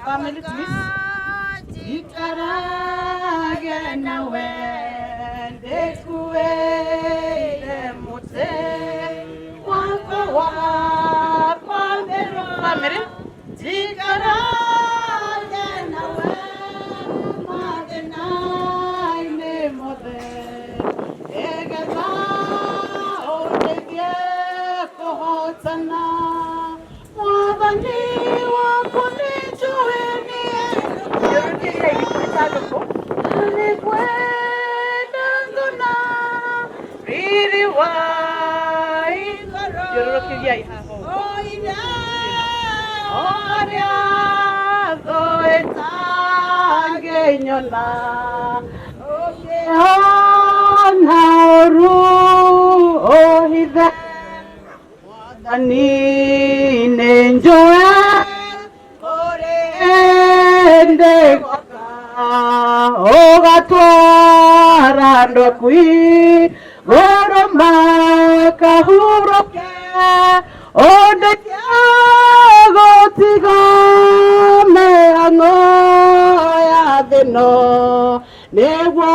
family please. Ikarage nawe ndekuwele mutse wako wa family. Ikarage nawe magenai ne mothe egeza odebye kohotana mwabani wakunijueni ogatwarando kui goroma kahuroke onde tiago tigame angoya deno newa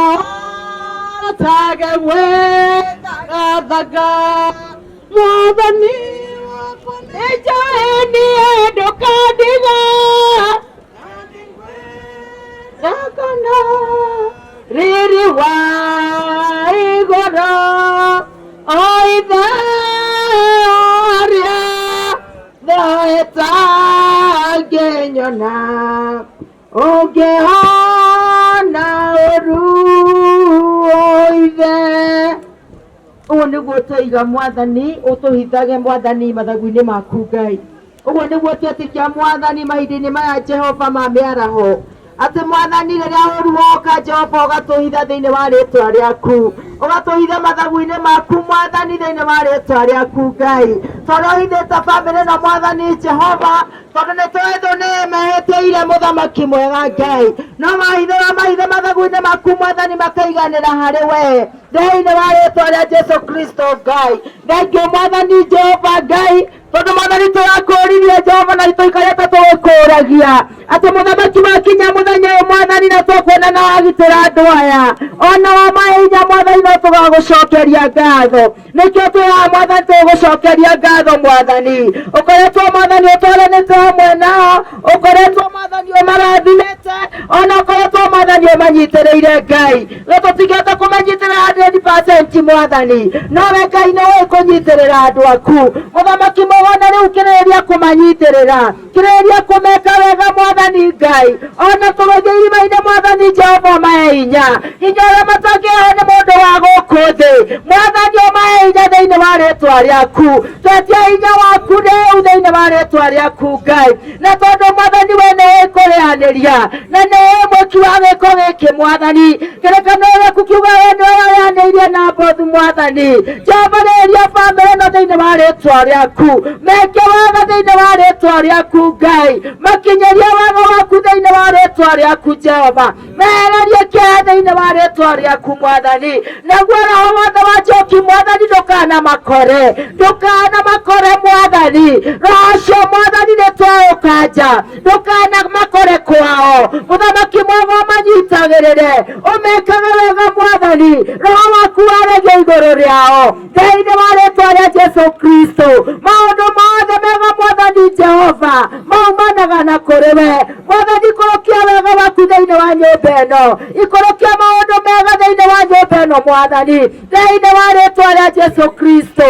tagawe daga mwabani wakoneja eni edokadiga Sakana riri wai gora oida aria daeta genyona oge hana oru oide Uone guotoiga mwathani utuhithage mwathani mathagu-ini maku Ngai uguo niguo twetikia mwathani mahinda-ini maya Jehova ma miaraho ati mwathani riria uru woka Jehova ugatuhitha thiini wa ritwa riaku ugatuhitha mathagu-ini maku mwathani thiini wa ritwa riaku Ngai tondu uhithite family na mwathani Jehova tondu nitwetho ni mehitiire muthamaki mwega Ngai no mahithe mathagu-ini maku mwathani makaiganira hari we thiini wa ritwa ria Jesu Kristo Ngai thengio mwathani Jehova Ngai tondu mwathani turakuririe Jehova na ituikarite tugikuragia ati muthamaki wakinya muthenya uyu mwathani na tukwenda na wagitira andu aya ona wa mahinya mwathani no tugagucokeria ngatho nikio twiraga mwathani tugucokeria ngatho mwathani ukoretwo mwathani utwaranite hamwe nao ukoretwo mwathani umarathimite ona ukoretwo mwathani umanyitiriire Ngai tutigete kumanyitirira 100% mwathani nowe Ngai niwe kunyitirira andu aku muthamaki mugona riu kiriria kumanyitirira kiriria kumeka wega mwathani Ngai ona tugeithia irima-ini mwathani Jehova mahe hinya uria matangĩheo nĩ mũndũ wa gũkũ thĩ mwathani ũmahe hinya thĩinĩ wa rĩtwa rĩaku twetia hinya waku rĩu thĩinĩ wa rĩtwa rĩaku Ngai na tondũ mwathani we nĩ kũrĩanĩria na nĩ mwĩki wa gĩko gĩkĩ mwathani kĩrĩkanĩro gĩaku kiuga we nĩwe warĩanĩirie na mbothu mwathani Jehova rĩrĩa bamĩrĩ ĩno thĩinĩ wa rĩtwa rĩaku meke wega thĩinĩ wa rĩtwa rĩaku Ngai makinyĩrie wega waku thĩinĩ wa rĩtwa rĩaku Jehova mehererie kĩeha thĩinĩ wa rĩtwa rĩaku mwathani naguo roho wothe wa njoki mwathani ndũkanamakore mwathani roho ũcio mwathani nĩtwaũka nja ndũkanamakore kwao mũthamaki mwega ũmanyitagĩrĩre ũmekage wega mwathani roho waku warege igũrũ rĩao thĩinĩ wa rĩtwa rĩa Jesu Kristo maũndũ mothe mega mwathani Jehova maumanaga na kũrĩ we mwathani ikũrũkia wega waku thĩinĩ wa nyũmba ĩno ikũrũkia maũndũ mega thĩinĩ wa nyũmba ĩno mwathani thĩinĩ wa rĩtwa rĩa Jesu Kristo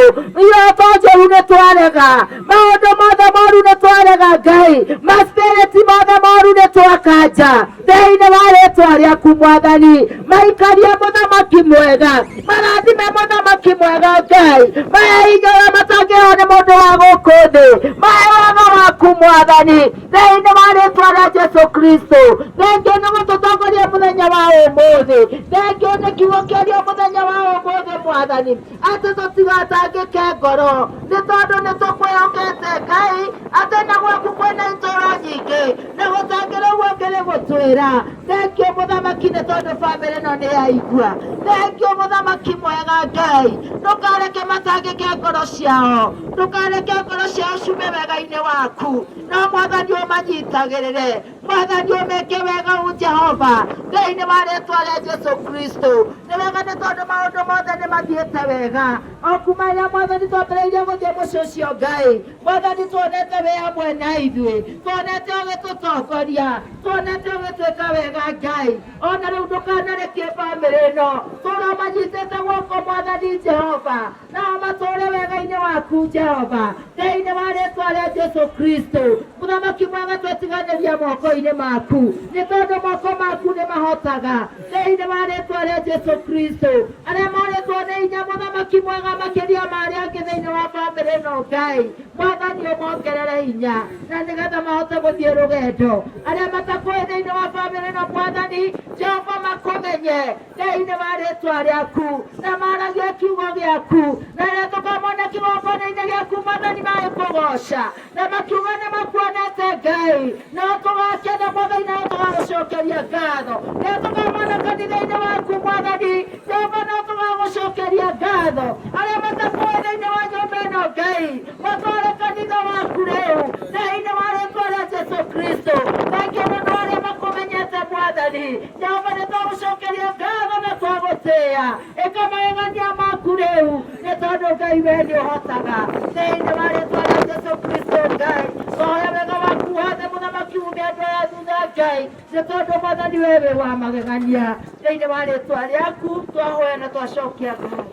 iroto njũru nĩtwarega maũndũ mothe moru nĩtwarega Ngai maspiriti mothe moru nĩtwakanja thĩinĩ wa rĩtwa rĩaku mwathani maikarie mũthamaki mwega marathime mũthamaki mwega Ngai mahe hinya ũrĩa matangĩheo nĩ mũndũ wa gũkũ thĩ mahe wega waku mwathani thĩinĩ wa rĩtwa rĩa Jesu Kristo thengio nĩ gũtũtongoria mũthenya wa ũmũthĩ thengio nĩ kiugo kĩario mũthenya wa ũmũthĩ mwathani atĩ tũtigatangĩke ngoro nĩ tondũ nĩtũkwĩhokete Ngai atĩ na gwaku kwĩna itũũro nyingĩ nĩ gũtangĩra guo ngĩrĩ gũtwĩra thengio muthamaki nĩ tondũ bamĩrĩ ĩno nĩ yaigua. Thengio mũthamaki mwega Ngai, ndũkareke matangĩke ngoro ciao, ndũkareke ngoro ciao ciume wega-inĩ waku, no Mwathani ũmanyitagĩrĩre, Mwathani ũmeke wega Jehova thĩinĩ wa rĩĩtwa rĩa Jesũ Kristo. Nĩ wega nĩ tondũ maũndũ mothe nĩ mathiĩte wega o kuma rĩrĩa Mwathani twambĩrĩirie gũthiĩ mũciĩ ũcio Ngai. Mwathani tuonete wĩ hamwe na ithuĩ, tuonete ũgĩtũtongoria, tuonete ũgĩtwĩka wega Ngai. Ona rĩu ndũkanarekie bamĩrĩ ĩno, tũra manyitĩte guoko Mwathani Jehova, nao matũũre wega-inĩ waku Jehova thĩinĩ wa rĩĩtwa rĩa Jesũ Kristo. Mũthamaki mwega twĩtiganĩria moko-inĩ maku, nĩ tondũ moko maku nĩ mahotaga thĩinĩ wa rĩĩtwa rĩa Jesũ Kristo. Arĩa morĩtwo nĩ hinya mũthamaki mwega makĩria ma arĩa angĩ thĩinĩ wa bamĩrĩ ĩno Ngai, Mwathani ũmongerere hinya na nĩgetha mahote gũthiĩ rũgendo. Arĩa matakũĩ thĩinĩ wa bamĩrĩ ĩno Mwathani Jehova makũmenye thĩinĩ wa rĩĩtwa rĩaku na maragie kiugo gĩaku, na rĩrĩa tũkamona kĩgongona-inĩ gĩaku Mwathani magĩkũgoca na makiuga nĩ makuonete Ngai, no tũgakena Mwathani na tũgagũcokeria ngatho. Rĩrĩa tũkamona kanitha-inĩ waku Mwathani Jehova no tũgagũcokeria ngatho. Arĩa matakũĩ thĩinĩ wa nyũmba ĩno Ngai, matware kanitha waku rĩu thĩinĩ wa rĩĩtwa rĩa Jesũ Kristo. Thengiũ mũno arĩa makũmenyete Mwathani Jehova, nĩ twagũcokeria ngatho na twagũtĩĩa. Ĩka magegania maku rĩu nĩ tondũ Ngai we nĩ ũhotaga thĩinĩ wa rĩĩtwa rĩa Jesũ Kristo Ngai. Tũhoya wega waku wothe mũthamaki ume andũ aya thutha Ngai, nĩ tondũ Mwathani we wĩ wa magegania thĩinĩ wa rĩĩtwa rĩaku twahoya na twacokia ngatho.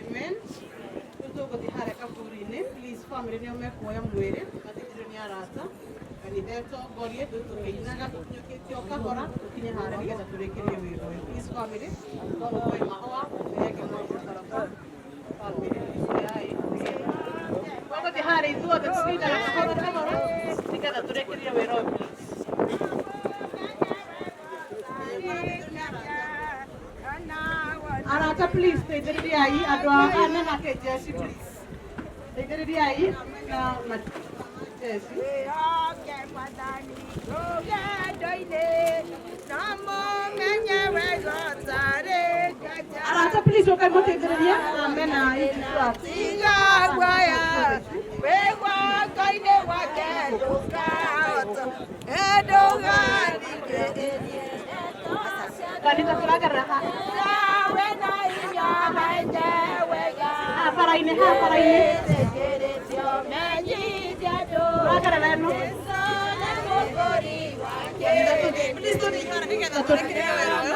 Amen. Tũgũthiĩ harĩa kaburi-inĩ. Please family nĩo mekuoya mwĩrĩ mathikĩrĩrio nĩ arata. Kanitha ĩtongorie tũkĩinaga tũkinyũkĩtio kahora tũkinye harĩa nĩgetha tũrĩkĩrie wĩra ũyũ. Please family tũgũkũĩ mahũa mbere mwanzo barabara. Family yai. Tũgũthiĩ harĩa ithuothe tũkĩinaga kahora nĩgetha tũrĩkĩrie wĩra ũyũ. Arata please teithĩrĩriai andũ a ana na kĩjeshi please. Teithĩrĩriai na jeshi. Arata please ũkai mũteithĩrĩria amen na kanitha tũragerera ha bara-inĩ ha bara-inĩ tũragerera ĩno please tũrĩkĩre nĩgetha tũrĩkĩre wĩra ũyũ.